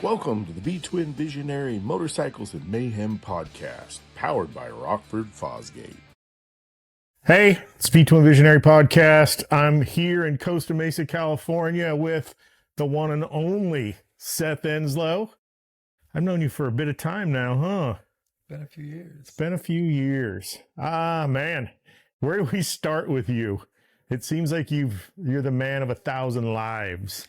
Welcome to the B-Twin Visionary Motorcycles and Mayhem podcast, powered by Rockford Fosgate. Hey, it's B-Twin Visionary podcast. I'm here in Costa Mesa, California with the one and only Seth Enslow. I've known you for a bit of time now, huh? Been a few years. It's been a few years. Ah, man. Where do we start with you? It seems like you're the man of 1,000 lives.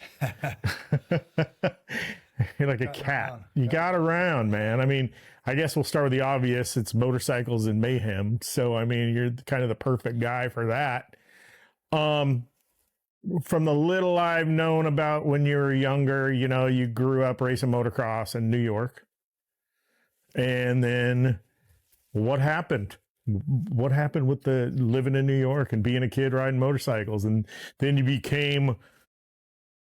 You're like a cat. You got around, man. I mean, I guess we'll start with the obvious. It's motorcycles and mayhem. So, I mean, you're kind of the perfect guy for that. From the little I've known about when you were younger, you know, you grew up racing motocross in New York. And then what happened? What happened with the living in New York and being a kid riding motorcycles? And then you became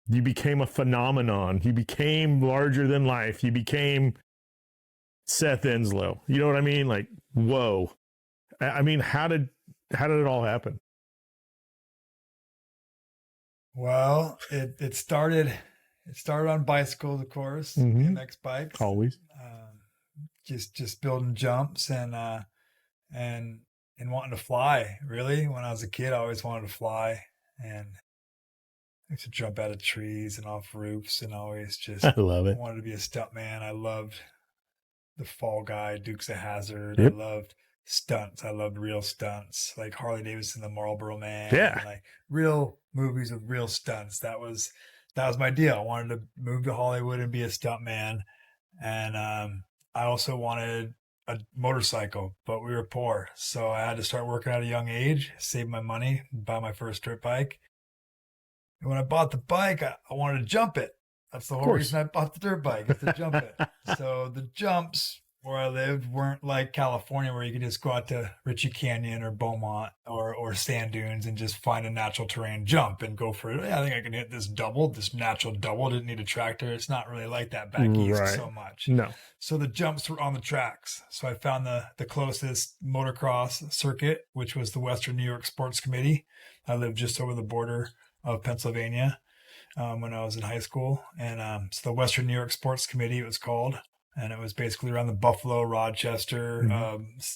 a phenomenon. You became larger than life. You became Seth Enslow. You know what I mean? Like, whoa. I mean, how did it all happen? Well, it started on bicycles, of course, BMX bikes. Always. Just building jumps and wanting to fly. Really, when I was a kid, I always wanted to fly, and I used to jump out of trees and off roofs, and always just I love it. Wanted to be a stuntman. I loved the Fall Guy, Dukes of Hazzard. Yep. I loved stunts. I loved real stunts, like Harley-Davidson, the Marlboro Man. Yeah. And like real movies with real stunts. That was my deal. I wanted to move to Hollywood and be a stuntman, and I also wanted a motorcycle, but we were poor, so I had to start working at a young age, save my money, buy my first dirt bike. And when I bought the bike, I wanted to jump it. That's the whole reason I bought the dirt bike, is to jump it. So the jumps where I lived weren't like California, where you could just go out to Ritchie Canyon or Beaumont or sand dunes and just find a natural terrain jump and go for it. Yeah, I think I can hit this natural double. Didn't need a tractor. It's not really like that back east so much. No. So the jumps were on the tracks. So I found the closest motocross circuit, which was the Western New York Sports Committee. I lived just over the border of Pennsylvania when I was in high school. And so the Western New York Sports Committee, it was called. And it was basically around the Buffalo, Rochester,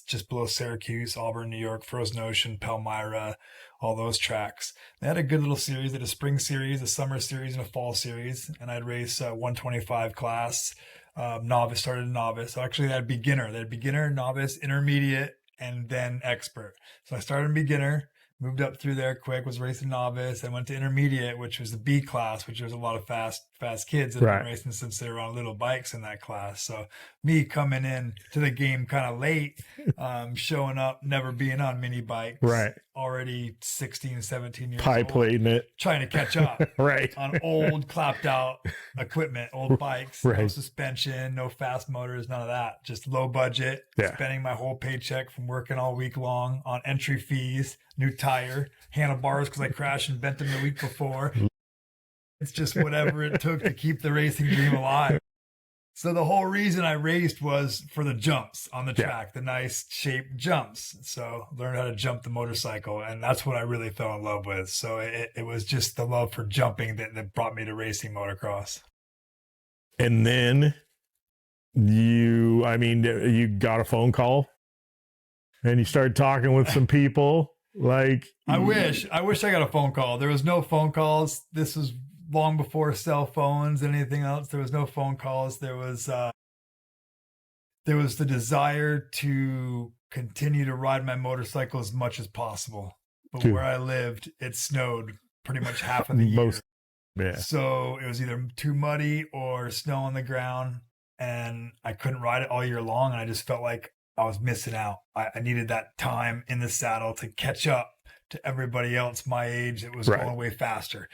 just below Syracuse, Auburn, New York, Frozen Ocean, Palmyra, all those tracks. They had a good little series. They had a spring series, a summer series, and a fall series. And I'd race 125 class. Novice, started novice. So actually, they had beginner. They had beginner, novice, intermediate, and then expert. So I started beginner, moved up through there quick, was racing novice, and went to intermediate, which was the B class, which was a lot of fast kids that have been racing since they were on little bikes in that class. So me coming in to the game kind of late, showing up, never being on mini bikes, already 16, 17 years old, plating it, trying to catch up on old clapped out equipment, old bikes, no suspension, no fast motors, none of that, just low budget, spending my whole paycheck from working all week long on entry fees, new tire, handlebars because I crashed and bent them the week before. It's just whatever it took to keep the racing dream alive. So the whole reason I raced was for the jumps on the track, the nice shaped jumps. So learned how to jump the motorcycle, and that's what I really fell in love with. So it was just the love for jumping that brought me to racing motocross. And then you got a phone call and you started talking with some people. Like, I wish I got a phone call. There was no phone calls. This was long before cell phones and anything else. There was no phone calls. There was the desire to continue to ride my motorcycle as much as possible. But where I lived, it snowed pretty much half of the year. So it was either too muddy or snow on the ground, and I couldn't ride it all year long. And I just felt like I was missing out. I needed that time in the saddle to catch up to everybody else my age that was going way faster.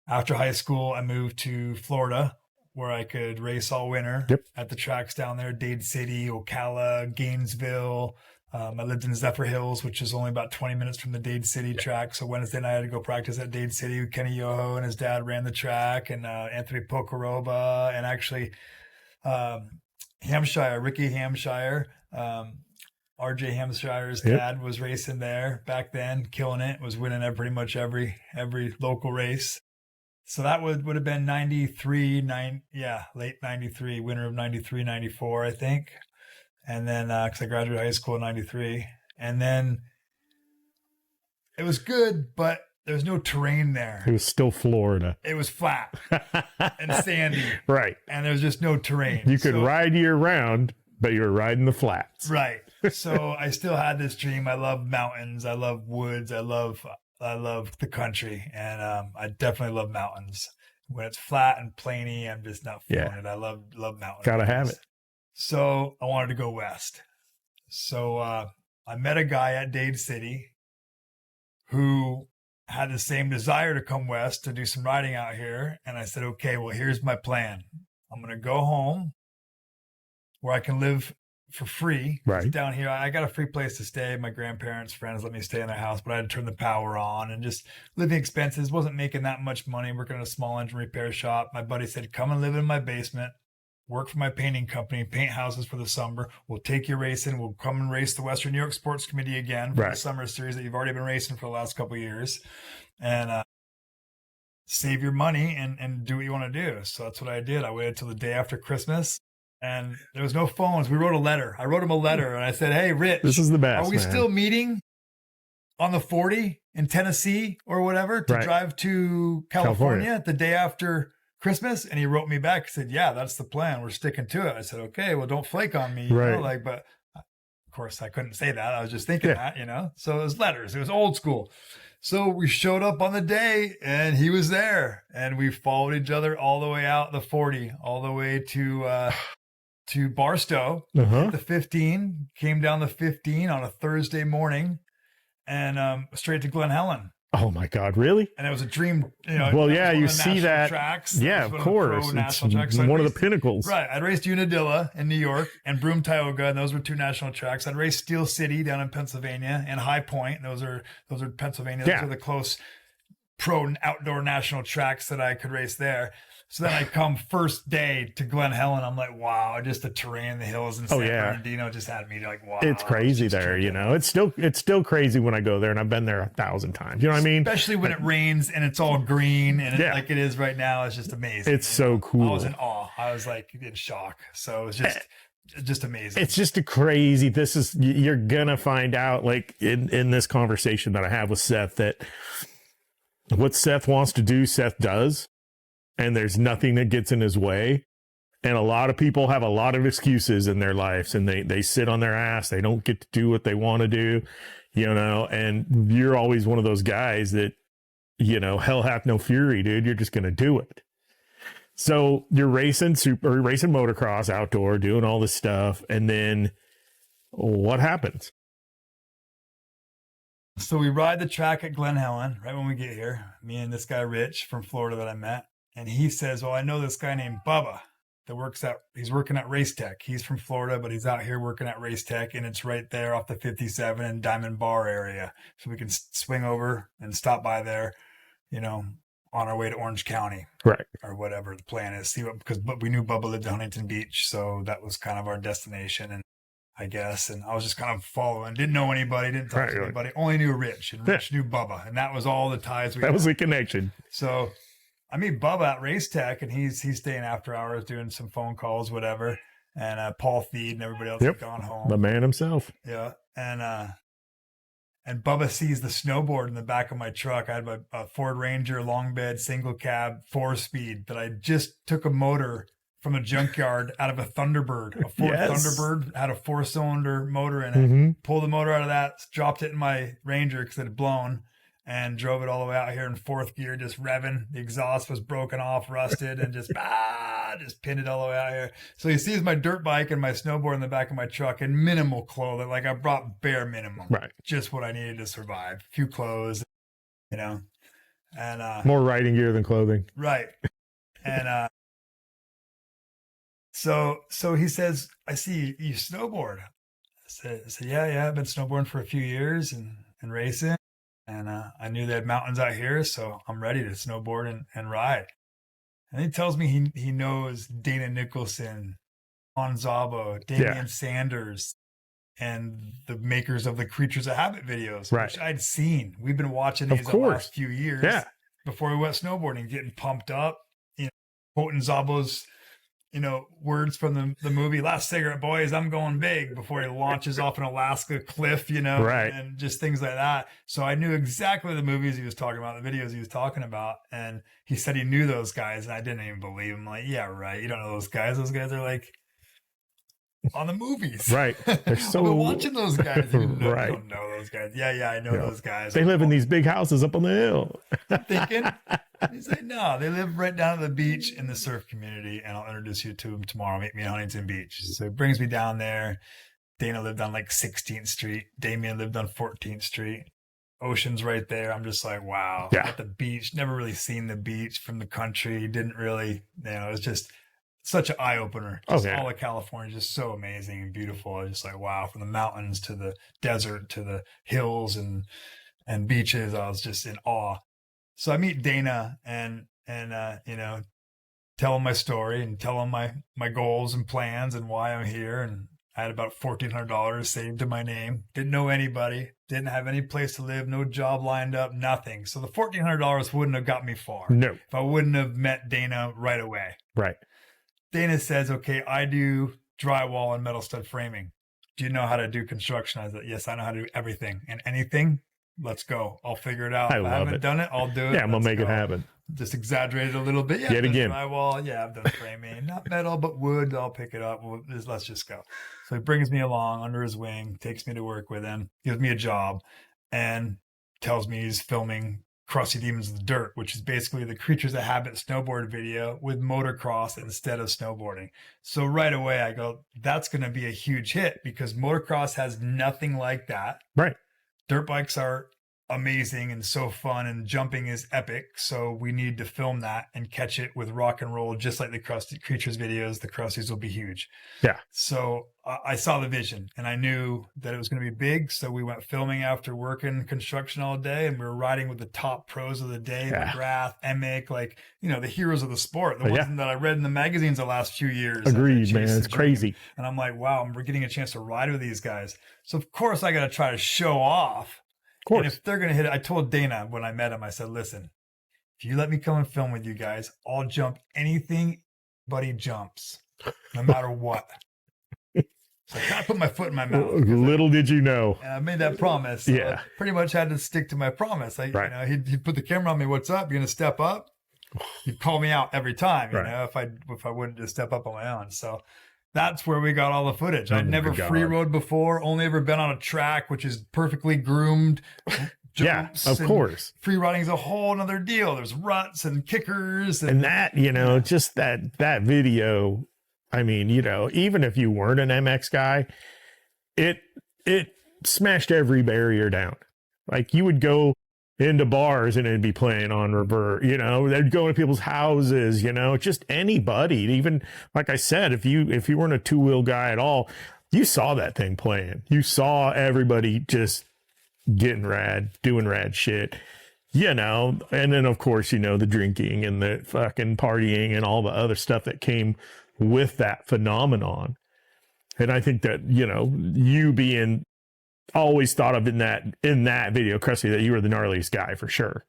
After high school, I moved to Florida, where I could race all winter at the tracks down there, Dade City, Ocala, Gainesville. I lived in Zephyr Hills, which is only about 20 minutes from the Dade City track. So Wednesday night, I had to go practice at Dade City with Kenny Yoho, and his dad ran the track, and Anthony Pocoroba, and actually Ricky Hampshire, RJ Hampshire's dad was racing there back then, killing it, was winning pretty much every local race. So that would have been 93, late 93, winter of 93, 94, I think. And then, because I graduated high school in 93. And then it was good, but there's no terrain there. It was still Florida. It was flat and sandy. Right. And there's just no terrain. You could ride year round, but you were riding the flats. Right. So I still had this dream. I love mountains. I love woods. I love the country. And I definitely love mountains. When it's flat and plainy, I'm just not feeling it. I love mountains. Gotta have it. So I wanted to go west. So I met a guy at Dade City who had the same desire to come west to do some riding out here. And I said, okay, well, here's my plan. I'm going to go home where I can live for free. Right. Down here, I got a free place to stay. My grandparents, friends let me stay in their house, but I had to turn the power on and just living expenses. Wasn't making that much money working in a small engine repair shop. My buddy said, come and live in my basement. Work for my painting company, paint houses for the summer. We'll take you racing. We'll come and race the Western New York Sports Committee again for the summer series that you've already been racing for the last couple of years. And save your money and do what you want to do. So that's what I did. I waited till the day after Christmas, and there was no phones. We wrote a letter. I wrote him a letter, and I said, hey, Rich, this is the best. Are we still meeting on the 40 in Tennessee or whatever to drive to California the day after Christmas? And he wrote me back. He said, yeah, that's the plan. We're sticking to it. I said, okay, well, don't flake on me. You know, but of course I couldn't say that. I was just thinking that, so it was letters. It was old school. So we showed up on the day and he was there, and we followed each other all the way out the 40, all the way to Barstow, the 15, came down the 15 on a Thursday morning and straight to Glen Helen. Oh my God, really? And it was a dream, Well, yeah, you see that. Tracks. Yeah, of course. It's one of the pinnacles. Right. I'd raced Unadilla in New York and Broome, Tioga, and those were two national tracks. I'd raced Steel City down in Pennsylvania and High Point. Those are Pennsylvania. Those are the close pro outdoor national tracks that I could race there. So then I come first day to Glen Helen. I'm like, wow, just the terrain, the hills in San Bernardino just had me like, wow. It's crazy there, It's still crazy when I go there, and I've been there 1,000 times. You know what I mean? Especially when it rains and it's all green and like it is right now. It's just amazing. It's so cool. I was in awe. I was like in shock. So it was just amazing. It's just a crazy. You're gonna find out, like in this conversation that I have with Seth, that what Seth wants to do, Seth does. And there's nothing that gets in his way. And a lot of people have a lot of excuses in their lives, and they sit on their ass. They don't get to do what they want to do, and you're always one of those guys that, hell hath no fury, dude. You're just going to do it. So you're racing motocross outdoor, doing all this stuff. And then what happens? So we ride the track at Glen Helen right when we get here, me and this guy, Rich from Florida that I met. And he says, well, I know this guy named Bubba that he's working at Race Tech. He's from Florida, but he's out here working at Race Tech, and it's right there off the 57 in Diamond Bar area. So we can swing over and stop by there, on our way to Orange County. Right. Or whatever the plan is. Because we knew Bubba lived in Huntington Beach. So that was kind of our destination. And I guess. And I was just kind of following, didn't know anybody, didn't talk to anybody, only knew Rich, and Rich knew Bubba. And that was all the ties we had. That was the connection. So I meet Bubba at Race Tech, and he's staying after hours doing some phone calls, whatever. And Paul Feed and everybody else had gone home. The man himself. Yeah. And Bubba sees the snowboard in the back of my truck. I had a Ford Ranger long bed single cab 4-speed that I just took a motor from a junkyard out of a Thunderbird. A Ford Thunderbird had a 4-cylinder motor in it. Pulled the motor out of that, dropped it in my Ranger because it had blown, and drove it all the way out here in 4th gear, just revving. The exhaust was broken off, rusted, and just pinned it all the way out here. So he sees my dirt bike and my snowboard in the back of my truck and minimal clothing. Like I brought bare minimum. Right. Just what I needed to survive. A few clothes, and more riding gear than clothing. Right. And so he says, I see you snowboard. I said, yeah, I've been snowboarding for a few years and racing. And I knew they had mountains out here, so I'm ready to snowboard and ride. And he tells me he knows Dana Nicholson, Juan Zabo, Damian Sanders, and the makers of the Creatures of Habit videos, which I'd seen. We've been watching these the last few years. Yeah. before we went snowboarding, getting pumped up, quoting Szabo's, words from the movie Last Cigarette Boys, I'm going big, before he launches off an Alaska cliff, Right. and just things like that. So I knew exactly the movies he was talking about, the videos he was talking about. And he said he knew those guys, and I didn't even believe him. Like, yeah, right. You don't know those guys. Those guys are like on the movies. Right. They're so I've been watching those guys. You Right. don't know those guys. Yeah, I know those guys. They live in these big houses up on the hill. I'm thinking. He's like, no, they live right down at the beach in the surf community, and I'll introduce you to them tomorrow. Meet me in Huntington Beach. So he brings me down there. Dana lived on like 16th Street. Damien lived on 14th Street. Ocean's right there. I'm just like, wow. Yeah. At the beach. Never really seen the beach from the country. Didn't really, it was just such an eye-opener. Just all of California, just so amazing and beautiful. I was just like, wow, from the mountains to the desert to the hills and beaches. I was just in awe. So I meet Dana and tell him my story and tell him my goals and plans and why I'm here. And I had about $1,400 saved to my name. Didn't know anybody. Didn't have any place to live. No job lined up. Nothing. So the $1,400 wouldn't have got me far. No. If I wouldn't have met Dana right away. Right. Dana says, okay, I do drywall and metal stud framing. Do you know how to do construction? I said, yes, I know how to do everything and anything. Let's go. I'll figure it out. If I haven't done it, I'll do it. Yeah, I'm going to make it happen. Just exaggerated a little bit. Yeah, Yet again. Drywall. Yeah, I've done framing. Not metal, but wood. I'll pick it up. Let's just go. So he brings me along under his wing, takes me to work with him, gives me a job, and tells me he's filming Crusty Demons of Dirt, which is basically the Creatures of Habit snowboard video with motocross instead of snowboarding. So right away I go, that's going to be a huge hit because motocross has nothing like that. Right. Dirt bikes are amazing and so fun, and jumping is epic. So we need to film that and catch it with rock and roll, just like the Crusty Creatures videos. The Crusties will be huge. Yeah. So I saw the vision and I knew that it was going to be big. So we went filming after working construction all day, and we were riding with the top pros of the day, McGrath, Emick, like, the heroes of the sport, the ones that I read in the magazines the last few years. Agreed, man. It's crazy. And I'm like, wow, we're getting a chance to ride with these guys. So of course I got to try to show off. And if they're going to hit it, I told Dana when I met him, I said, listen, if you let me come and film with you guys, I'll jump anything buddy jumps, no matter what. So I kind of put my foot in my mouth. Little did you know. And I made that promise. So I pretty much had to stick to my promise. He'd put the camera on me. What's up? You going to step up? He'd call me out every time, if I wouldn't just step up on my own. So that's where we got all the footage. I'd never free rode before, only ever been on a track, which is perfectly groomed. Yeah, of course. Free riding is a whole nother deal. There's ruts and kickers. And that, just that video, I mean, even if you weren't an MX guy, it smashed every barrier down. Like you would go into bars and it'd be playing on revert, they'd go into people's houses, just anybody. Even like I said, if you weren't a two-wheel guy at all, you saw that thing playing. You saw everybody just getting rad, doing rad shit, and then of course, the drinking and the fucking partying and all the other stuff that came with that phenomenon. And I think that, you being always thought of in that video, Crusty, that you were the gnarliest guy for sure.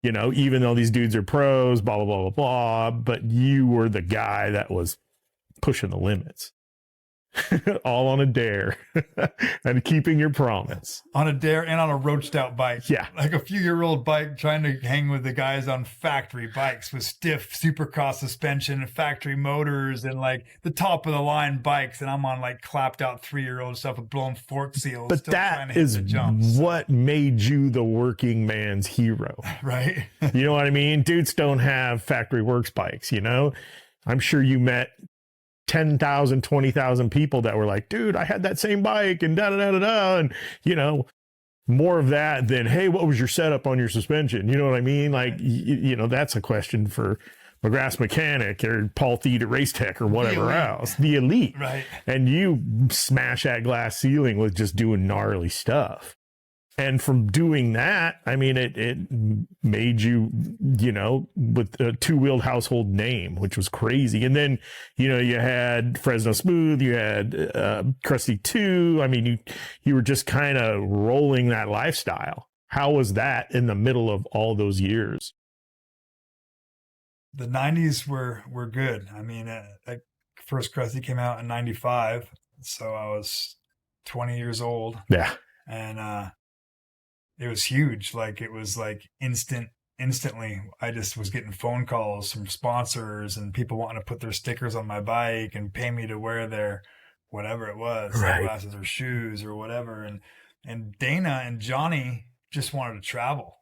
Even though these dudes are pros, blah, blah, blah, blah, blah, but you were the guy that was pushing the limits. All on a dare and keeping your promise. On a dare and on a roached out bike. Yeah. Like a few-year-old bike trying to hang with the guys on factory bikes with stiff supercross suspension and factory motors and like the top of the line bikes. And I'm on like clapped out 3-year-old stuff with blown fork seals. But that is what made you the working man's hero. Right. You know what I mean? Dudes don't have factory works bikes, I'm sure you met 10,000, 20,000 people that were like, dude, I had that same bike and da-da-da-da-da. And, more of that than, hey, what was your setup on your suspension? You know what I mean? Like, that's a question for McGrath's Mechanic or Paul Thede at Race Tech or whatever else. The elite. Right. And you smash that glass ceiling with just doing gnarly stuff. And from doing that, I mean, it made you, with a two-wheeled household name, which was crazy. And then, you had Fresno Smooth, you had Crusty 2. I mean, you were just kind of rolling that lifestyle. how was that in the middle of all those years? The 90s were good. I mean, like first Crusty came out in 95. So I was 20 years old. Yeah. And it was huge. Like it was like instantly. I just was getting phone calls from sponsors and people wanting to put their stickers on my bike and pay me to wear their whatever it was, Right. sunglasses or shoes or whatever. And Dana and Johnny just wanted to travel.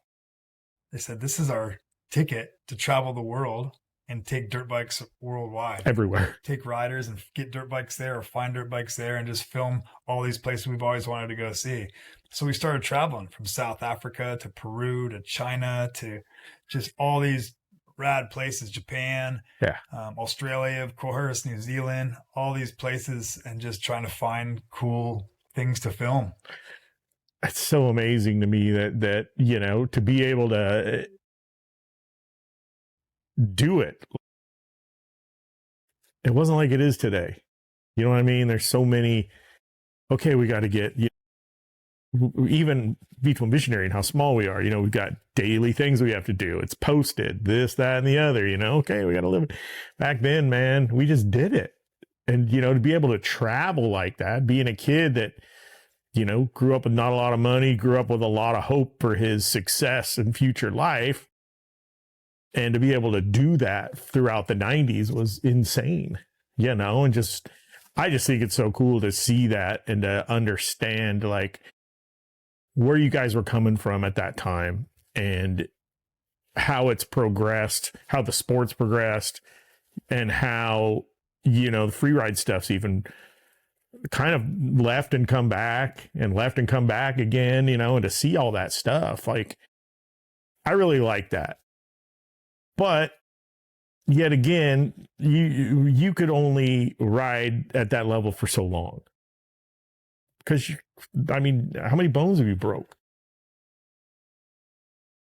They said, this is our ticket to travel the world and take dirt bikes worldwide. Everywhere. Take riders and get dirt bikes there or find dirt bikes there and just film all these places we've always wanted to go see. So we started traveling from South Africa to Peru to China to just all these rad places, Japan, Australia, of course, New Zealand, all these places, and just trying to find cool things to film. It's so amazing to me that, you know, to be able to do it. It wasn't like it is today. You know what I mean? There's so many, okay, we got to get, you know, even V12 Visionary and how small we are, you know, we've got daily things we have to do. It's posted, this, that, and the other, you know, okay, we got to live. Back then, man, we just did it. And, you know, to be able to travel like that, being a kid that, you know, grew up with not a lot of money, grew up with a lot of hope for his success and future life. And to be able to do that throughout the 90s was insane, you know, and just, I just think it's so cool to see that and to understand like where you guys were coming from at that time and how it's progressed, how the sport's progressed, and how, you know, the free ride stuff's even kind of left and come back again, you know, and to see all that stuff, like, I really like that. But yet again, you could only ride at that level for so long. Because, I mean, how many bones have you broke?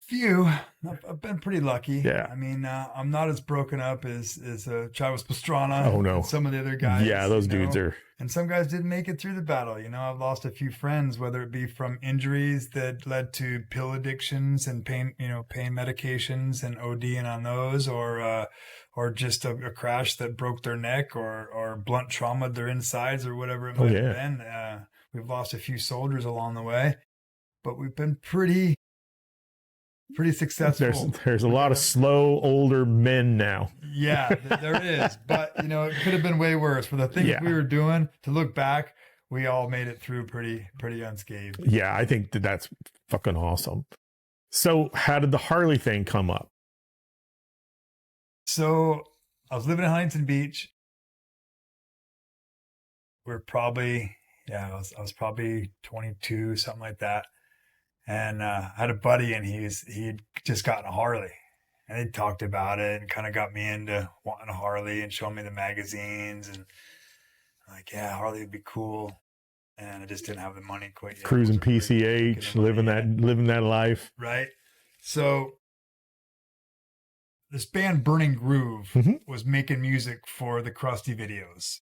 Few. I've been pretty lucky. Yeah. I mean, I'm not as broken up as Travis Pastrana. Oh, no. And some of the other guys. Yeah, those dudes are. And some guys didn't make it through the battle. You know, I've lost a few friends, whether it be from injuries that led to pill addictions and pain medications and ODing on those, or just a crash that broke their neck or blunt trauma their insides or whatever it might have been. We've lost a few soldiers along the way, but we've been pretty successful. There's a lot of slow older men now. Yeah, there is. But, you know, it could have been way worse. For the things we were doing, to look back, we all made it through pretty unscathed. Yeah, I think that's fucking awesome. So how did the Harley thing come up? So I was living in Huntington Beach. I was probably 22, something like that. And I had a buddy, and he'd just gotten a Harley, and he talked about it and kind of got me into wanting a Harley and showing me the magazines, and I'm like, yeah, Harley would be cool. And I just didn't have the money quite yet. Cruising PCH, living that life. Right. So this band Burning Groove was making music for the Crusty videos,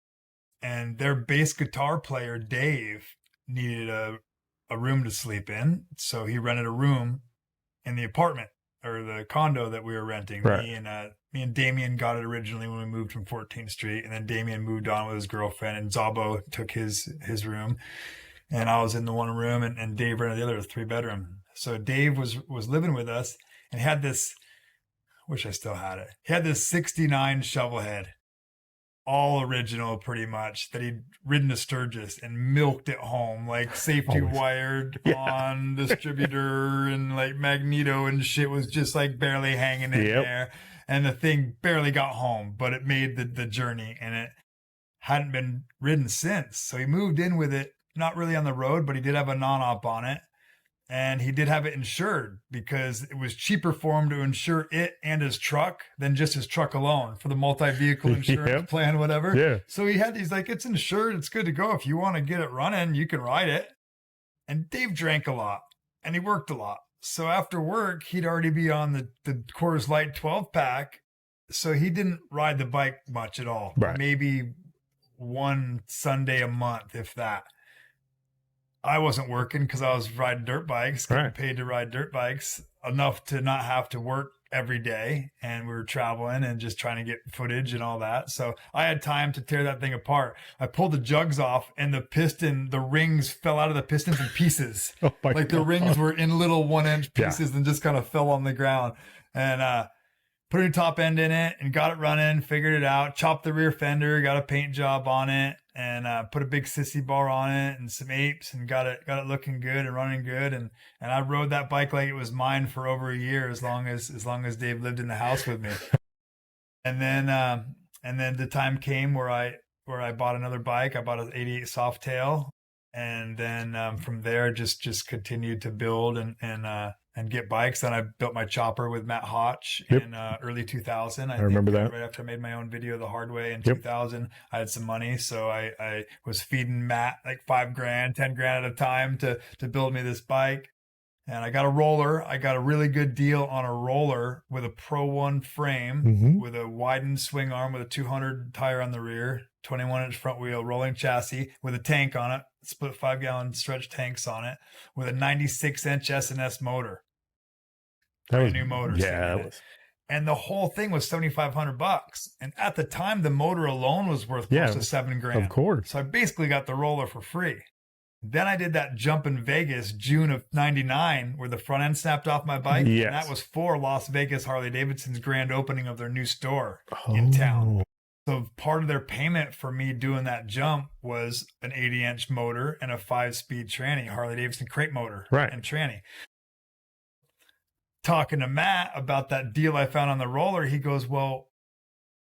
and their bass guitar player, Dave, needed a room to sleep in. So he rented a room in the apartment or the condo that we were renting. Right. Me and Damien got it originally when we moved from 14th Street, and then Damien moved on with his girlfriend, and Zabo took his room, and I was in the one room, and Dave rented the other, 3-bedroom. So Dave was living with us, and had this, wish I still had it. He had this 69 Shovelhead, all original pretty much, that he'd ridden to Sturgis and milked it home, like safety wired on distributor and like magneto and shit, was just like barely hanging in there. And the thing barely got home, but it made the journey, and it hadn't been ridden since. So he moved in with it, not really on the road, but he did have a non-op on it. And he did have it insured because it was cheaper for him to insure it and his truck than just his truck alone for the multi-vehicle insurance plan, whatever. Yeah. So he had these, like, it's insured, it's good to go. If you want to get it running, you can ride it. And Dave drank a lot and he worked a lot. So after work, he'd already be on the Coors Light 12-pack. So he didn't ride the bike much at all. Right. Maybe one Sunday a month, if that. I wasn't working because I was riding dirt bikes, getting Right. paid to ride dirt bikes enough to not have to work every day. And we were traveling and just trying to get footage and all that. So I had time to tear that thing apart. I pulled the jugs off and the rings fell out of the pistons in pieces. Oh my Like God. the rings were in little 1-inch pieces and just kind of fell on the ground. And, put a new top end in it and got it running, figured it out, chopped the rear fender, got a paint job on it, and put a big sissy bar on it and some apes and got it looking good and running good. And I rode that bike like it was mine for over a year, as long as Dave lived in the house with me. And then the time came where I bought another bike. I bought an 88 Softail, and then from there just continued to build and get bikes. Then I built my chopper with Matt Hotch in early 2000. I remember that. Right after I made my own video the hard way in 2000, I had some money. So I was feeding Matt like $5,000, $10,000 at a time to build me this bike. And I got a roller. I got a really good deal on a roller with a Pro 1 frame with a widened swing arm with a 200 tire on the rear, 21-inch front wheel, rolling chassis with a tank on it, split 5-gallon stretch tanks on it, with a 96-inch S&S motor. That was a new motor. Yeah. And the whole thing was $7,500. And at the time, the motor alone was worth close to $7,000. Of course. So I basically got the roller for free. Then I did that jump in Vegas, June of 99, where the front end snapped off my bike. Yes. And that was for Las Vegas Harley-Davidson's grand opening of their new store in town. So part of their payment for me doing that jump was an 80-inch motor and a 5-speed tranny, Harley-Davidson crate motor and tranny. Talking to Matt about that deal I found on the roller, he goes, well,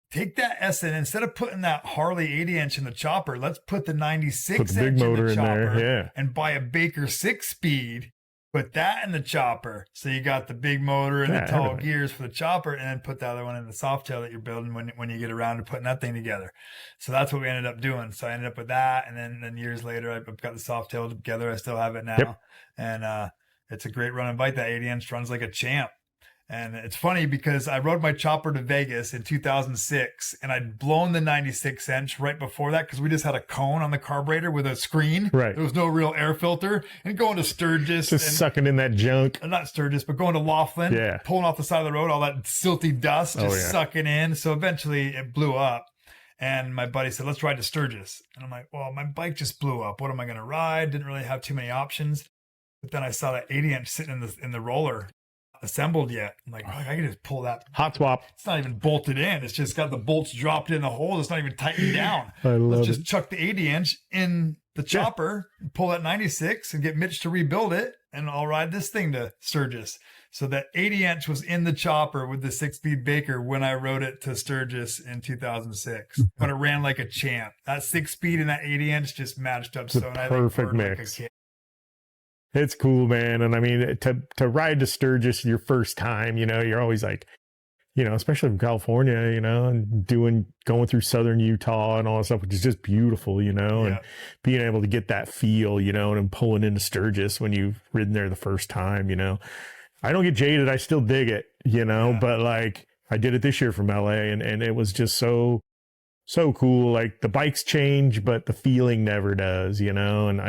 take that and instead of putting that Harley 80-inch in the chopper, let's put the 96-inch in the chopper and buy a Baker 6-speed, put that in the chopper. So you got the big motor and the tall gears for the chopper, and then put the other one in the Softail that you're building when you get around to putting that thing together. So that's what we ended up doing. So I ended up with that, and then years later, I've got the Softail together. I still have it now. And it's a great running bike. That 80-inch runs like a champ. And it's funny because I rode my chopper to Vegas in 2006, and I'd blown the 96-inch right before that because we just had a cone on the carburetor with a screen. Right. There was no real air filter. And going to Sturgis. Just sucking in that junk. Not Sturgis, but going to Laughlin. Yeah. Pulling off the side of the road, all that silty dust just sucking in. So eventually it blew up. And my buddy said, let's ride to Sturgis. And I'm like, well, my bike just blew up. What am I going to ride? Didn't really have too many options. But then I saw that 80-inch sitting in the roller. Assembled yet. I'm like, oh, I can just pull that hot swap. It's not even bolted in. It's just got the bolts dropped in the hole. It's not even tightened down. Let's just chuck the 80-inch in the chopper, pull that 96 and get Mitch to rebuild it, and I'll ride this thing to Sturgis. So that 80-inch was in the chopper with the 6-speed Baker when I rode it to Sturgis in 2006. But it ran like a champ. That 6-speed and that 80-inch just matched up so nice. Perfect mix. Like it's cool, man. And I mean, to ride to Sturgis your first time, you're always like, especially from California, and going through southern Utah and all that stuff, which is just beautiful, and being able to get that feel, and pulling into Sturgis when you've ridden there the first time, I don't get jaded. I still dig it, but like I did it this year from LA and it was just so cool. Like the bikes change, but the feeling never does, and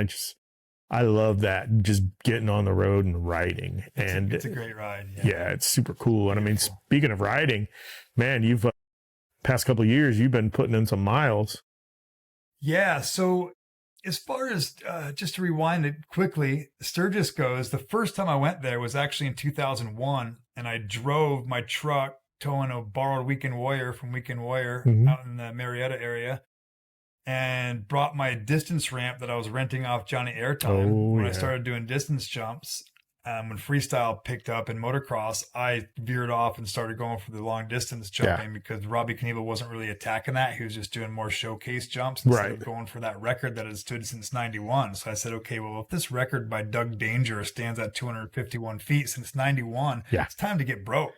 I love that, just getting on the road and riding. And it's a great ride. Yeah, it's super cool. And I mean, speaking of riding, man, you've past couple of years, you've been putting in some miles. Yeah. So as far as just to rewind it quickly, Sturgis goes, the first time I went there was actually in 2001. And I drove my truck towing a borrowed Weekend Warrior from Weekend Warrior out in the Marietta area, and brought my distance ramp that I was renting off Johnny Airtime when I started doing distance jumps. When freestyle picked up in motocross, I veered off and started going for the long distance jumping because Robbie Knievel wasn't really attacking that. He was just doing more showcase jumps instead of going for that record that has stood since 91. So I said, okay, well, if this record by Doug Danger stands at 251 feet since 91, it's time to get broke.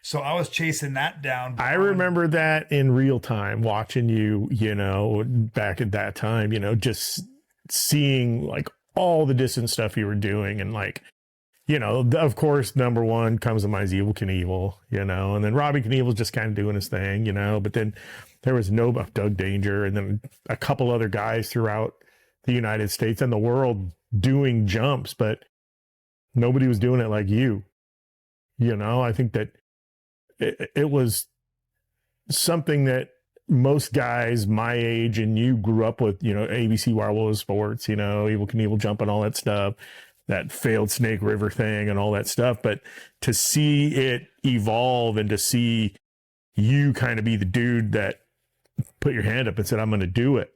So I was chasing that down. I remember that in real time, watching you, back at that time, just seeing like all the distance stuff you were doing. And like, of course, number one comes to mind is Evel Knievel, and then Robbie Knievel's just kind of doing his thing, but then there was Doug Danger and then a couple other guys throughout the United States and the world doing jumps, but nobody was doing it like you. You know, I think that it was something that most guys my age and you grew up with, you know, ABC Wireless Sports, you know, Evel Knievel jump and all that stuff, that failed Snake River thing and all that stuff. But to see it evolve and to see you kind of be the dude that put your hand up and said, I'm going to do it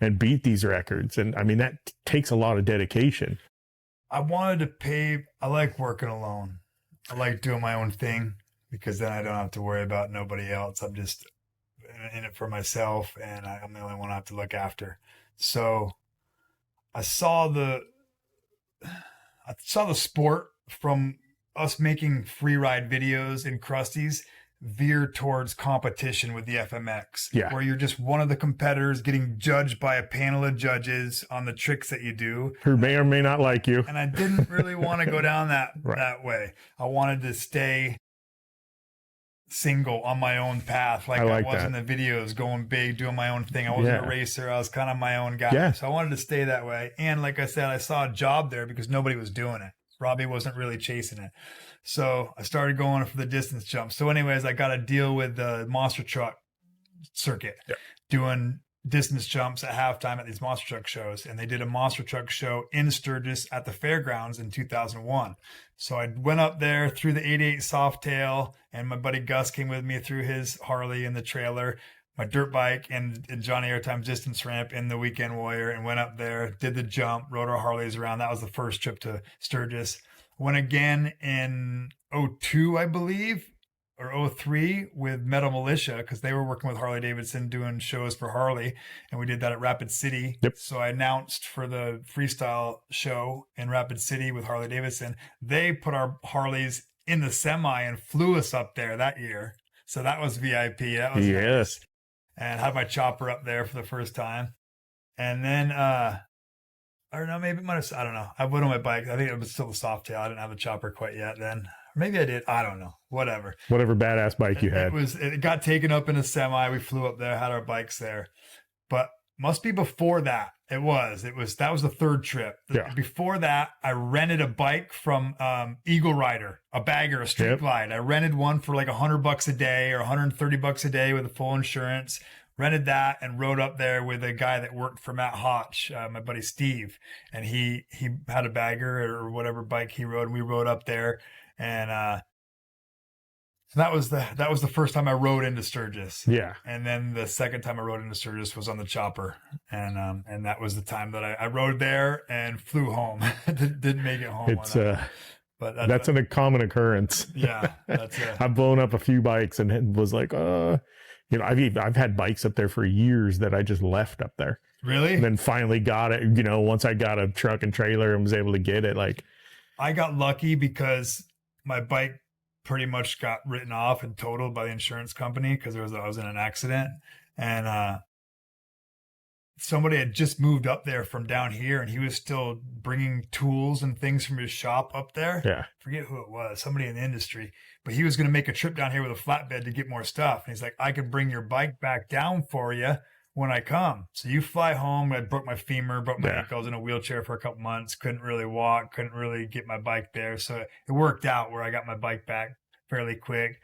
and beat these records. And I mean, that takes a lot of dedication. I wanted to pay. I like working alone. I like doing my own thing because then I don't have to worry about nobody else. I'm just in it for myself, and I'm the only one I have to look after. So I saw the sport from us making free ride videos in Krusty's veer towards competition with the FMX, where you're just one of the competitors getting judged by a panel of judges on the tricks that you do, who may or may not like you. And I didn't really want to go down that way. I wanted to stay single on my own path, like I was in the videos, going big, doing my own thing. I wasn't a racer. I was kind of my own guy. So I wanted to stay that way. And like I said, I saw a job there because nobody was doing it. Robbie wasn't really chasing it. So I started going for the distance jump. So anyways, I got a deal with the monster truck circuit, doing distance jumps at halftime at these monster truck shows. And they did a monster truck show in Sturgis at the fairgrounds in 2001. So I went up there through the 88 Softail, and my buddy Gus came with me through his Harley in the trailer, my dirt bike and Johnny Airtime's distance ramp in the Weekend Warrior, and went up there, did the jump, rode our Harleys around. That was the first trip to Sturgis. Went again in 02, I believe, or 03 with Metal Militia, because they were working with Harley-Davidson doing shows for Harley, and we did that at Rapid City. So I announced for the freestyle show in Rapid City with Harley-Davidson. They put our Harleys in the semi and flew us up there that year. So that was VIP. That was nice. And had my chopper up there for the first time. And then, I don't know, maybe it might have, I don't know. I went on my bike. I think it was still the Softail. I didn't have the chopper quite yet then. Maybe I did. I don't know. Whatever Badass bike you had. It got taken up in a semi. We flew up there, had our bikes there. But must be before that. That was the third trip. Before that, I rented a bike from Eagle Rider, a bagger, a street glide. I rented one for like $100 a day or $130 a day with a full insurance. Rented that and rode up there with a guy that worked for Matt Hotch, my buddy Steve. And he had a bagger or whatever bike he rode. And we rode up there. And so that was the first time I rode into Sturgis. And then the second time I rode into Sturgis was on the chopper. And that was the time that I rode there and flew home. Didn't make it home. But that's a common occurrence. That's it. I've blown up a few bikes and was like, you know, I've had bikes up there for years that I just left up there. Really? And then finally got it, you know, once I got a truck and trailer and was able to get it. Like, I got lucky because my bike pretty much got written off and totaled by the insurance company because I was in an accident. And somebody had just moved up there from down here, and he was still bringing tools and things from his shop up there. Forget who it was, somebody in the industry. But he was going to make a trip down here with a flatbed to get more stuff. And he's like, I can bring your bike back down for you when I come. So you fly home. I broke my femur, broke my ankle. I was in a wheelchair for a couple months. Couldn't really walk. Couldn't really get my bike there. So it worked out where I got my bike back fairly quick.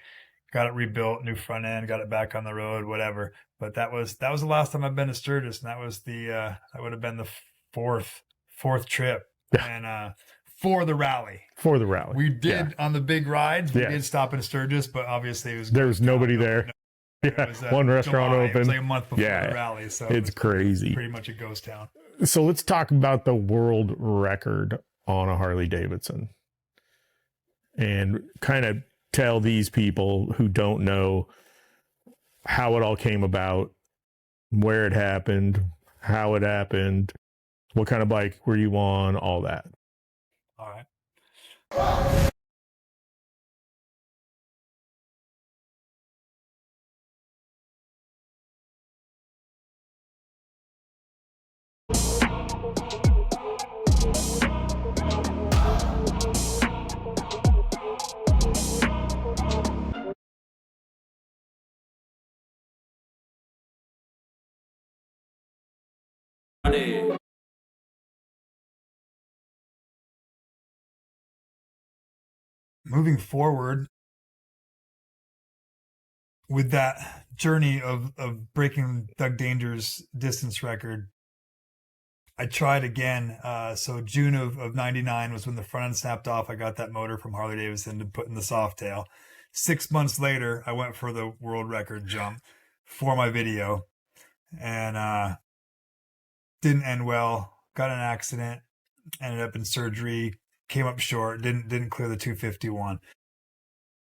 Got it rebuilt, new front end, got it back on the road, whatever. But that was the last time I've been to Sturgis, and that was that would have been the fourth trip. And for the rally. We did on the big rides. We did stop in Sturgis, but obviously there was nobody there. One restaurant July. open. It was like a month before the rally, so it's crazy. Pretty much a ghost town. So let's talk about the world record on a Harley-Davidson, and kind of tell these people who don't know how it all came about, where it happened, how it happened, what kind of bike were you on, all that. All right. moving forward with that journey of breaking Doug Danger's distance record, I tried again. So June of 99 was when the front end snapped off. I got that motor from Harley-Davidson to put in the Softail. 6 months later, I went for the world record jump for my video, and didn't end well. Got in an accident, ended up in surgery, came up short, didn't clear the 251.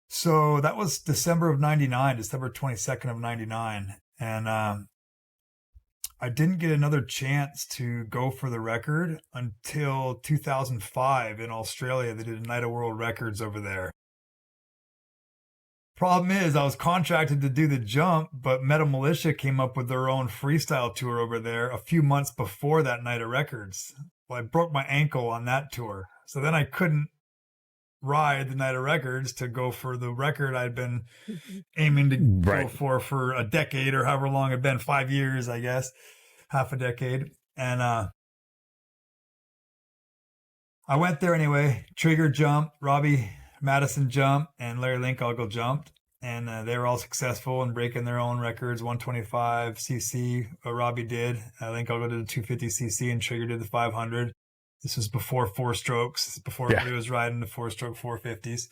So that was December of 99, December 22nd of 99. And I didn't get another chance to go for the record until 2005 in Australia. They did a night of world records over there. Problem is, I was contracted to do the jump, but Metal Militia came up with their own freestyle tour over there a few months before that night of records. Well, I broke my ankle on that tour. So then I couldn't ride the night of records to go for the record I'd been aiming to go for a decade, or however long it'd been, 5 years, I guess, half a decade. And I went there anyway. Trigger jumped, Robbie Madison jumped, and Larry Linkoggle jumped, and they were all successful in breaking their own records. 125cc, Robbie did. Linkoggle did a 250cc, and Trigger did the 500. This was before 4 strokes, before everybody was riding the 4-stroke 450s.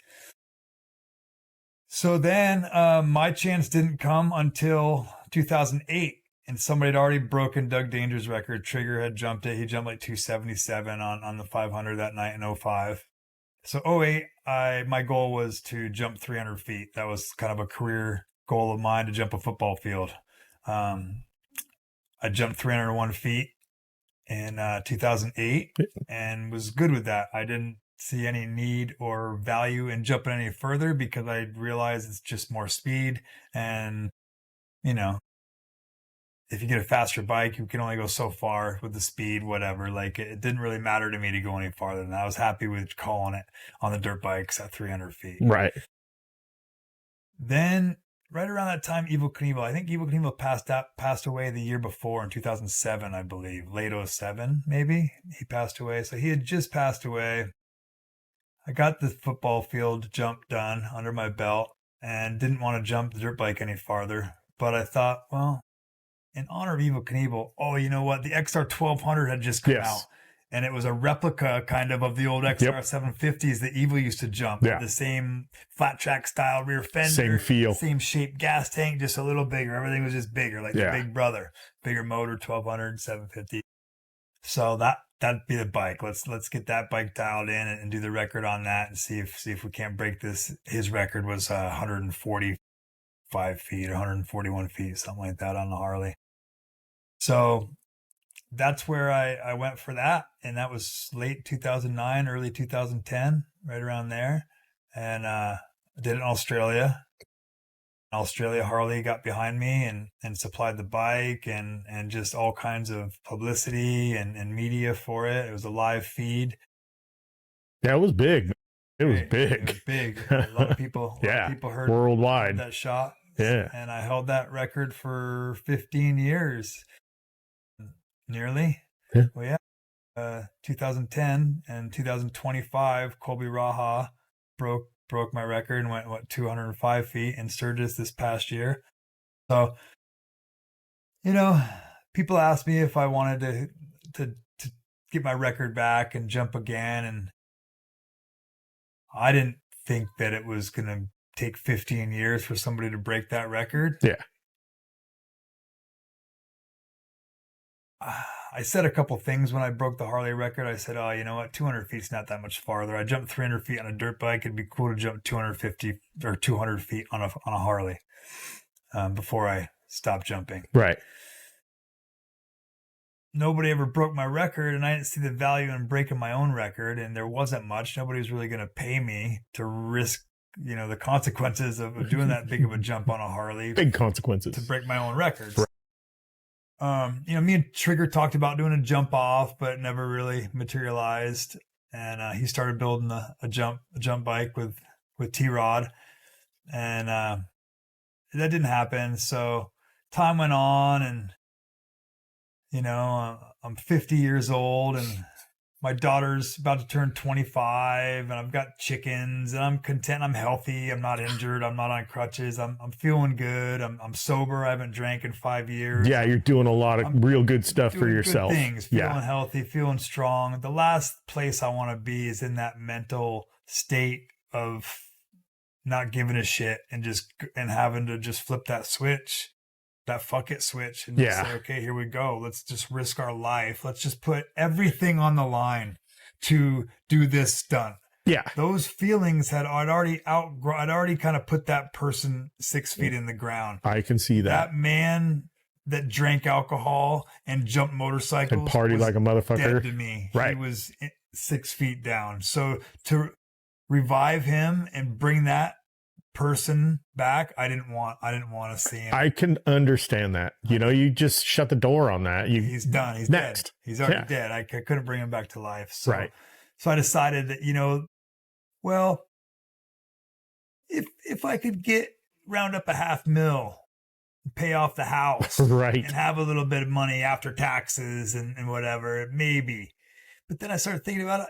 So then my chance didn't come until 2008, and somebody had already broken Doug Danger's record. Trigger had jumped it. He jumped like 277 on the 500 that night in 05. So 08, my goal was to jump 300 feet. That was kind of a career goal of mine, to jump a football field. I jumped 301 feet in 2008 and was good with that. I didn't see any need or value in jumping any further because I realized it's just more speed. And, you know, if you get a faster bike, you can only go so far with the speed, whatever. Like, it didn't really matter to me to go any farther than that. I was happy with calling it on the dirt bikes at 300 feet. Right. Then, right around that time, Evel Knievel, I think Evel Knievel passed away the year before in 2007, I believe. Late 07, maybe. He passed away. So he had just passed away. I got the football field jump done under my belt and didn't want to jump the dirt bike any farther. But I thought, well, in honor of Evel Knievel, oh, you know what? The XR1200 had just come out. And it was a replica kind of the old XR750s that Evel used to jump. The same flat track style rear fender. Same feel. Same shape gas tank, just a little bigger. Everything was just bigger, like the big brother. Bigger motor, 1200, 750. So that'd be the bike. Let's get that bike dialed in and do the record on that and see if we can't break this. His record was 145 feet, 141 feet, something like that on the Harley. So that's where I went for that. And that was late 2009, early 2010, right around there. And I did it in Australia. Australia, Harley got behind me and supplied the bike and just all kinds of publicity and media for it. It was a live feed. Yeah, it was big. It was big. It was big. A lot of people, heard worldwide that shot. Yeah. And I held that record for 15 years. Nearly. Yeah. Well, 2010 and 2025, Colby Raha broke my record and went 205 feet in Sturgis this past year. So, you know, people asked me if I wanted to get my record back and jump again, and I didn't think that it was going to take 15 years for somebody to break that record. Yeah. I said a couple things when I broke the Harley record. I said, oh, you know what? 200 feet's not that much farther. I jumped 300 feet on a dirt bike. It'd be cool to jump 250 or 200 feet on a Harley before I stopped jumping. Right. Nobody ever broke my record, and I didn't see the value in breaking my own record, and there wasn't much. Nobody was really going to pay me to risk, you know, the consequences of doing that big of a jump on a Harley. Big consequences. To break my own records. Right. You know, me and Trigger talked about doing a jump off, but never really materialized. And he started building a jump bike with T-Rod, and that didn't happen. So time went on, and you know, I'm 50 years old, and my daughter's about to turn 25 and I've got chickens and I'm content. I'm healthy. I'm not injured. I'm not on crutches. I'm feeling good. I'm sober. I haven't drank in 5 years. Yeah. You're doing a lot of real good stuff for yourself. Good things, feeling healthy, feeling strong. The last place I want to be is in that mental state of not giving a shit and having to just flip that switch. That fuck it switch and just say, okay, here we go. Let's just risk our life. Let's just put everything on the line to do this stunt. Yeah. Those feelings I'd already kind of put that person 6 feet in the ground. I can see that. That man that drank alcohol and jumped motorcycles and partied like a motherfucker dead to me. Right. He was 6 feet down. So to revive him and bring that person back, I didn't want to see him. I can understand that. You just shut the door on that. He's done. He's next. Dead. He's already dead. I couldn't bring him back to life. So, right. So I decided that, well, if I could round up $500,000, pay off the house, right, and have a little bit of money after taxes and whatever, maybe. But then I started thinking about it.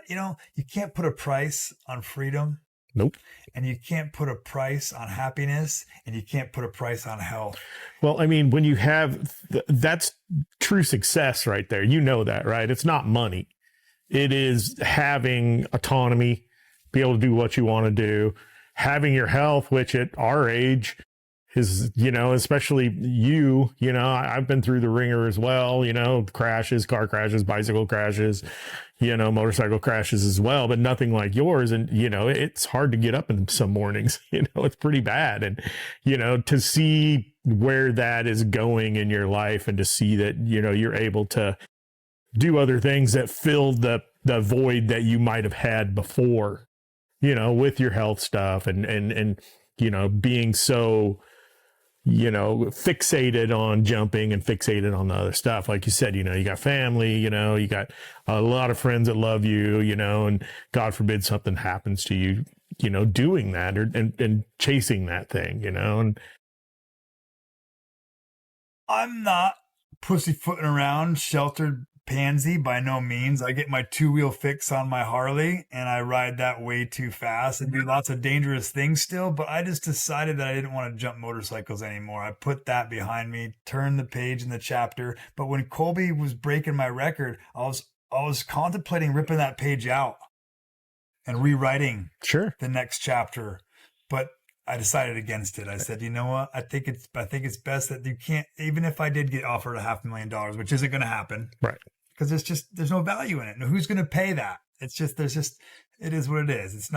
You can't put a price on freedom. Nope. And you can't put a price on happiness, and you can't put a price on health. Well, I mean, when you have, that's true success right there. You know that, right? It's not money. It is having autonomy, be able to do what you want to do, having your health, which at our age is, especially I've been through the ringer as well, crashes, car crashes, bicycle crashes, motorcycle crashes as well, but nothing like yours. And, it's hard to get up in some mornings, it's pretty bad. And, to see where that is going in your life and to see that, you're able to do other things that fill the void that you might have had before, with your health stuff and, being so, fixated on jumping and fixated on the other stuff. Like you said, you got family, you got a lot of friends that love you, and God forbid something happens to you, doing that and chasing that thing, and I'm not pussyfooting around, sheltered pansy by no means. I get my 2-wheel fix on my Harley and I ride that way too fast and do lots of dangerous things still, but I just decided that I didn't want to jump motorcycles anymore. I put that behind me, turned the page in the chapter. But when Colby was breaking my record, I was contemplating ripping that page out and rewriting the next chapter. But I decided against it. I said, you know what? I think it's best that you can't, even if I did get offered $500,000, which isn't going to happen. Right. Because there's no value in it. Now, who's going to pay that? It is what it is.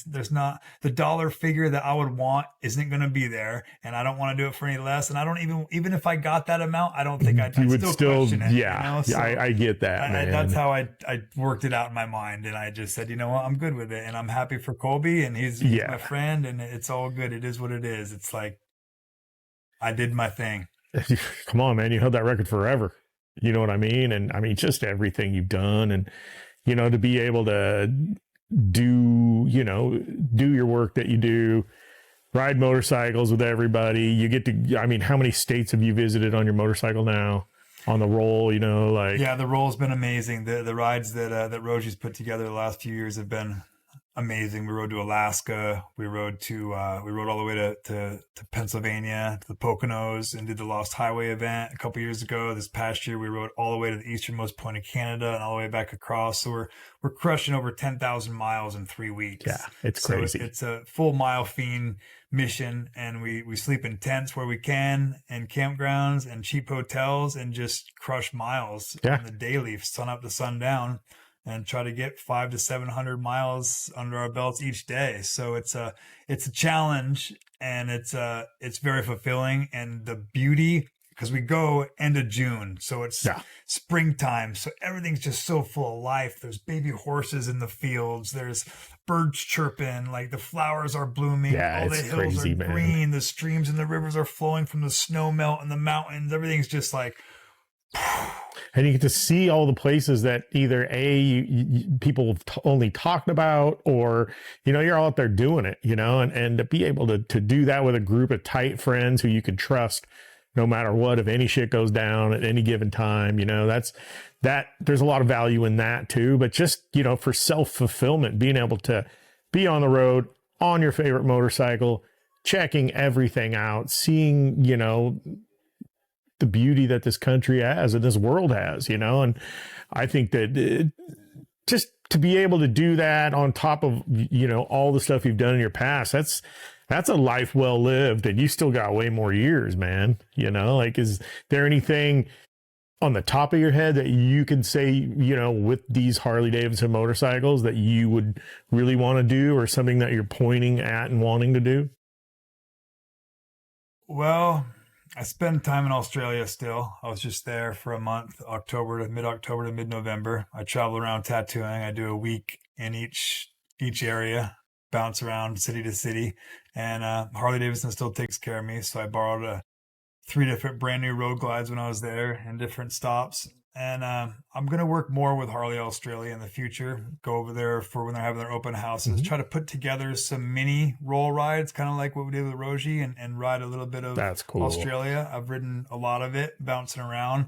There's not the dollar figure that I would want isn't going to be there. And I don't want to do it for any less. And I don't even if I got that amount, I don't think I'd still question it. Yeah. So I get that, man. That's how I worked it out in my mind. And I just said, you know what? I'm good with it. And I'm happy for Colby and he's my friend and it's all good. It is what it is. It's like, I did my thing. Come on, man. You held that record forever. You know what I mean? And I mean, just everything you've done and, to be able to do your work that you do, ride motorcycles with everybody. You get to, I mean, how many states have you visited on your motorcycle now on the roll, Yeah, the roll's been amazing. The rides that Rogie's put together the last few years have been amazing. We rode to Alaska. We rode all the way to Pennsylvania, to the Poconos, and did the Lost Highway event a couple years ago. This past year, we rode all the way to the easternmost point of Canada and all the way back across. So we're crushing over 10,000 miles in 3 weeks. Yeah, it's crazy. So it's a full mile fiend mission, and we sleep in tents where we can, and campgrounds and cheap hotels, and just crush miles on the daily, sun up to sundown, and try to get 500 to 700 miles under our belts each day. So it's a challenge, and it's very fulfilling. And the beauty, because we go end of June, so it's springtime, so everything's just so full of life. There's baby horses in the fields. There's birds chirping, like the flowers are blooming. Yeah, all the it's hills crazy, are man. green. The streams and the rivers are flowing from the snow melt and the mountains. Everything's just like. And you get to see all the places that either people have only talked about, or, you're all out there doing it, and to be able to do that with a group of tight friends who you can trust, no matter what, if any shit goes down at any given time, there's a lot of value in that too. But just, for self-fulfillment, being able to be on the road on your favorite motorcycle, checking everything out, seeing, the beauty that this country has and this world has, and I think that just to be able to do that on top of, all the stuff you've done in your past, that's a life well lived, and you still got way more years, man. Is there anything on the top of your head that you can say, with these Harley-Davidson motorcycles that you would really want to do, or something that you're pointing at and wanting to do? Well, I spend time in Australia still. I was just there for a month, mid-October to mid-November. I travel around tattooing. I do a week in each area, bounce around city to city. And Harley-Davidson still takes care of me. So I borrowed 3 different brand new road glides when I was there in different stops. And I'm going to work more with Harley Australia in the future. Go over there for when they're having their open houses. Try to put together some mini roll rides, kind of like what we did with Roji, and ride a little bit of That's cool. Australia. I've ridden a lot of it, bouncing around.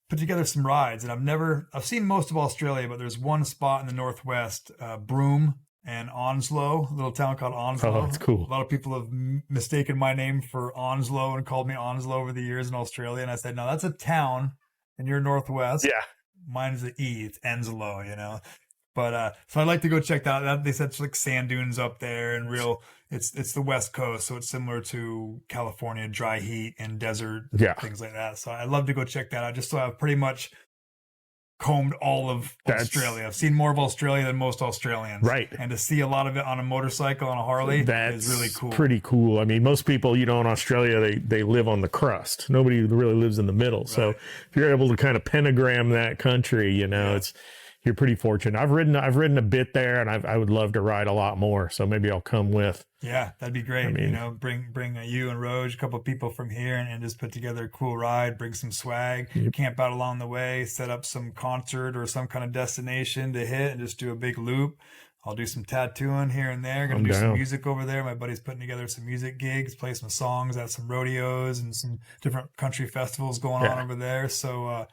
Put together some rides. And I've seen most of Australia, but there's one spot in the Northwest, Broome and Onslow, a little town called Onslow. Oh, that's cool. A lot of people have mistaken my name for Onslow and called me Onslow over the years in Australia. And I said, no, that's a town in your Northwest. Yeah. Mine's the E. It's Enslow, But so I'd like to go check that out. They said it's like sand dunes up there and it's the West Coast. So it's similar to California, dry heat and desert, things like that. So I'd love to go check that out. Just so I've pretty much combed all of Australia. I've seen more of Australia than most Australians. Right. And to see a lot of it on a motorcycle, on a Harley, is really cool. Pretty cool. I mean, most people, in Australia, they live on the crust. Nobody really lives in the middle. Right. So if you're able to kind of pentagram that country, you're pretty fortunate. I've ridden a bit there, and I would love to ride a lot more. So maybe I'll come with. Yeah, that'd be great. Bring you and Roj, a couple of people from here, and just put together a cool ride. Bring some swag, camp out along the way, set up some concert or some kind of destination to hit, and just do a big loop. I'll do some tattooing here and there. Gonna do some music over there. My buddy's putting together some music gigs, play some songs at some rodeos and some different country festivals going on over there. So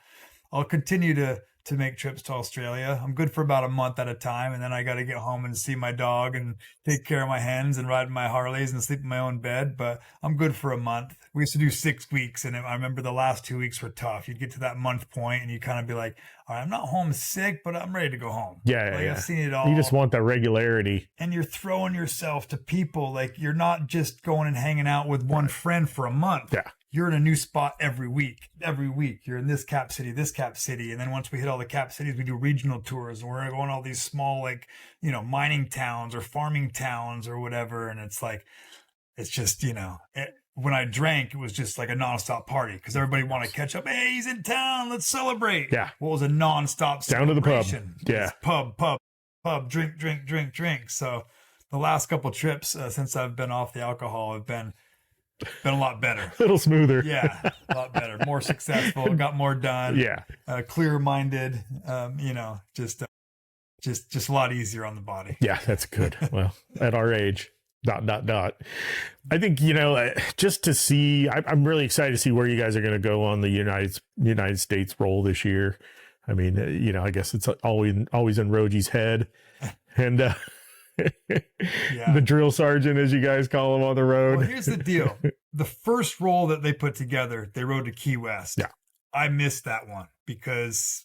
I'll continue to make trips to Australia. I'm good for about a month at a time, and then I got to get home and see my dog and take care of my hens and ride my Harleys and sleep in my own bed. But I'm good for a month. We used to do 6 weeks, and I remember the last 2 weeks were tough. You'd get to that month point, and you kind of be like, all right, I'm not homesick, but I'm ready to go home. Yeah. I've seen it all. You just want that regularity. And you're throwing yourself to people. Like, you're not just going and hanging out with one friend for a month. Yeah. You're in a new spot every week. You're in this cap city. And then once we hit all the cap cities, we do regional tours, and we're going to all these small, mining towns or farming towns or whatever. And it's like, it's just, when I drank, it was just like a nonstop party because everybody wanted to catch up. Hey, he's in town. Let's celebrate. Yeah. What was a nonstop down to the pub. Yeah. Pub, drink. So the last couple trips since I've been off the alcohol have been a lot better. A little smoother. Yeah, a lot better. More successful. Got more done. Yeah. Clear-minded. Just a lot easier on the body. Yeah, that's good. Well, at our age, ... I think, just to see, I'm really excited to see where you guys are going to go on the United States roll this year. I mean, I guess it's always in Roji's head. And, the drill sergeant, as you guys call him on the road. Well, here's the deal. The first roll that they put together, they rode to Key West. Yeah. I missed that one because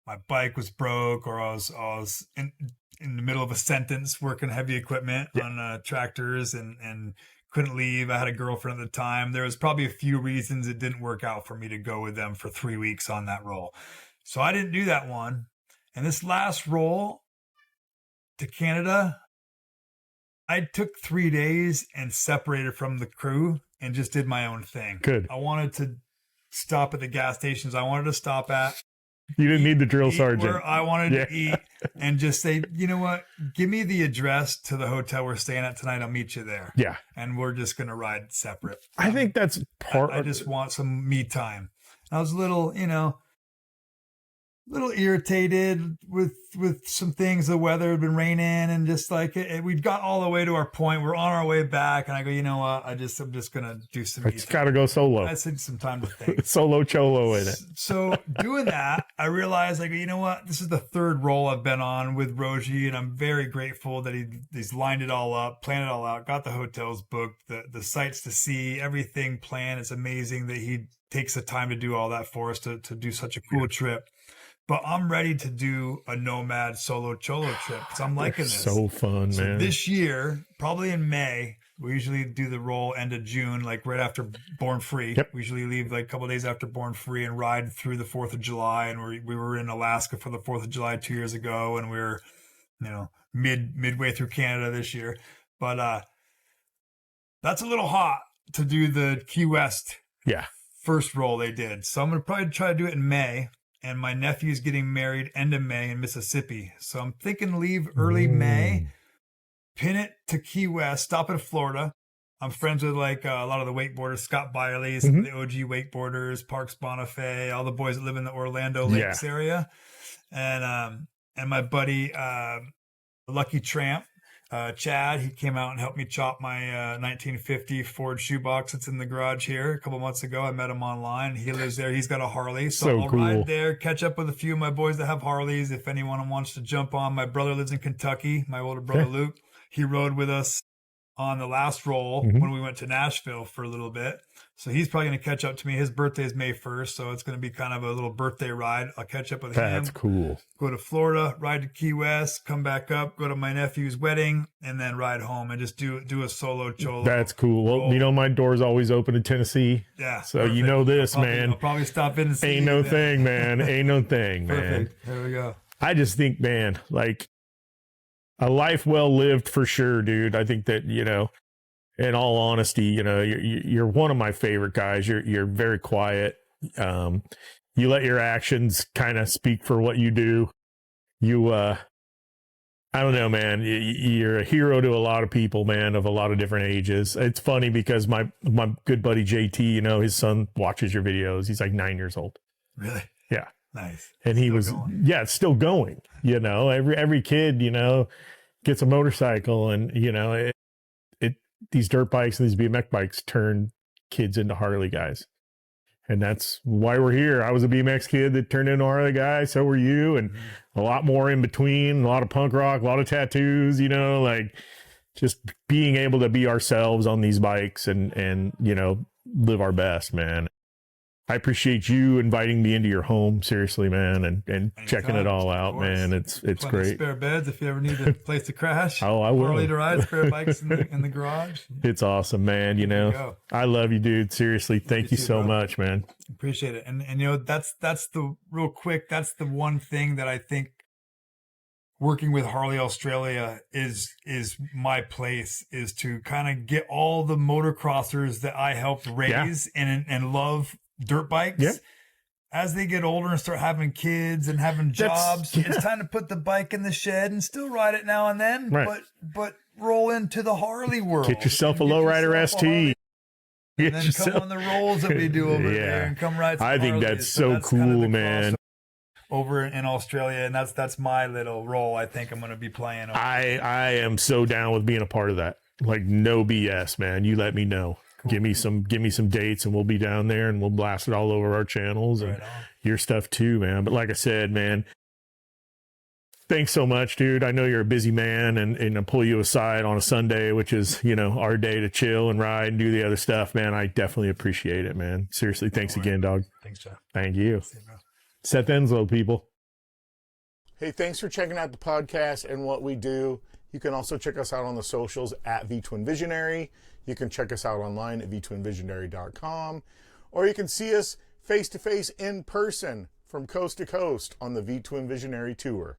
my bike was broke, or I was in the middle of a sentence working heavy equipment on tractors and couldn't leave. I had a girlfriend at the time. There was probably a few reasons it didn't work out for me to go with them for 3 weeks on that roll. So I didn't do that one. And this last roll to Canada, I took 3 days and separated from the crew and just did my own thing. Good. I wanted to stop at the gas stations I wanted to stop at. You didn't need the drill sergeant. Where I wanted to eat and just say, you know what? Give me the address to the hotel we're staying at tonight. I'll meet you there. Yeah. And we're just going to ride separate. I think that's I just want some me time. I was a little, little irritated with some things. The weather had been raining, and just like we'd got all the way to our point. We're on our way back, and I go, you know what? I'm just gonna do some. It's got to go solo. I took some time to think. Solo cholo in it. So doing that, I realized I go, you know what? This is the third role I've been on with Roji, and I'm very grateful that he's lined it all up, planned it all out, got the hotels booked, the sites to see, everything planned. It's amazing that he takes the time to do all that for us to do such a cool trip. But I'm ready to do a nomad solo cholo trip because I'm liking this. So fun, So man. this year, probably in May, we usually do the roll end of June, like right after Born Free. Yep. We usually leave like a couple of days after Born Free and ride through the 4th of July. And we were in Alaska for the 4th of July 2 years ago, and we were, midway through Canada this year. But that's a little hot to do the Key West first roll they did. So I'm going to probably try to do it in May. And my nephew's getting married end of May in Mississippi. So I'm thinking leave early May, pin it to Key West, stop at Florida. I'm friends with like a lot of the wakeboarders, Scott Biley, some of the OG wakeboarders, Parks Bonifay, all the boys that live in the Orlando Lakes area. And my buddy, Lucky Tramp, Chad, he came out and helped me chop my 1950 Ford shoebox that's in the garage here a couple months ago. I met him online. He lives there. He's got a Harley. So I'll ride there, catch up with a few of my boys that have Harleys. If anyone wants to jump on, my brother lives in Kentucky. My older brother, Luke, he rode with us on the last roll when we went to Nashville for a little bit. So he's probably going to catch up to me. His birthday is May 1st. So it's going to be kind of a little birthday ride. I'll catch up with him. That's cool. Go to Florida, ride to Key West, come back up, go to my nephew's wedding, and then ride home and just do a solo cholo. That's cool. Well, my door's always open in Tennessee. Yeah. So perfect. You know this, man. I'll probably stop in and see Ain't no thing, man. Ain't no thing, man. Perfect. There we go. I just think, man, like a life well lived for sure, dude. I think that, in all honesty, you're one of my favorite guys. You're very quiet. You let your actions kind of speak for what you do. I don't know, man. You're a hero to a lot of people, man, of a lot of different ages. It's funny because my good buddy JT, his son watches your videos. He's like 9 years old. Really? Yeah. Nice. And he was, it's still going. Every kid, gets a motorcycle, and these dirt bikes and these BMX bikes turn kids into Harley guys. And that's why we're here. I was a BMX kid that turned into a Harley guy. So were you. And a lot more in between, a lot of punk rock, a lot of tattoos, like just being able to be ourselves on these bikes and live our best, man. I appreciate you inviting me into your home, seriously, man, and checking it all out, man. It's great. Spare beds if you ever need a place to crash. Oh, I will. Harley to ride, spare bikes in the garage. It's awesome, man. I love you, dude. Seriously, thank you so much, man. Appreciate it. And that's the real quick. That's the one thing that I think working with Harley Australia is my place, is to kind of get all the motocrossers that I helped raise and love dirt bikes as they get older and start having kids and having jobs. It's time to put the bike in the shed and still ride it now and then, but roll into the Harley world. Get yourself a lowrider ST. And then come on the rolls that we do over there and come ride some I think Harleys. that's so cool, kind of man. Over in Australia, and that's my little role I think I'm going to be playing. I am so down with being a part of that. Like, no BS, man. You let me know. Cool. Give me some dates, and we'll be down there, and we'll blast it all over our channels and your stuff too, man. But like I said, man, thanks so much, dude. I know you're a busy man, and I pull you aside on a Sunday, which is, our day to chill and ride and do the other stuff, man. I definitely appreciate it, man. Seriously, thanks again, dog. Thanks, Jeff. Thank you. Seth Enslow, people. Hey, thanks for checking out the podcast and what we do. You can also check us out on the socials at VTwinVisionary. You can check us out online at vtwinvisionary.com, or you can see us face-to-face in person from coast to coast on the VTwin Visionary Tour.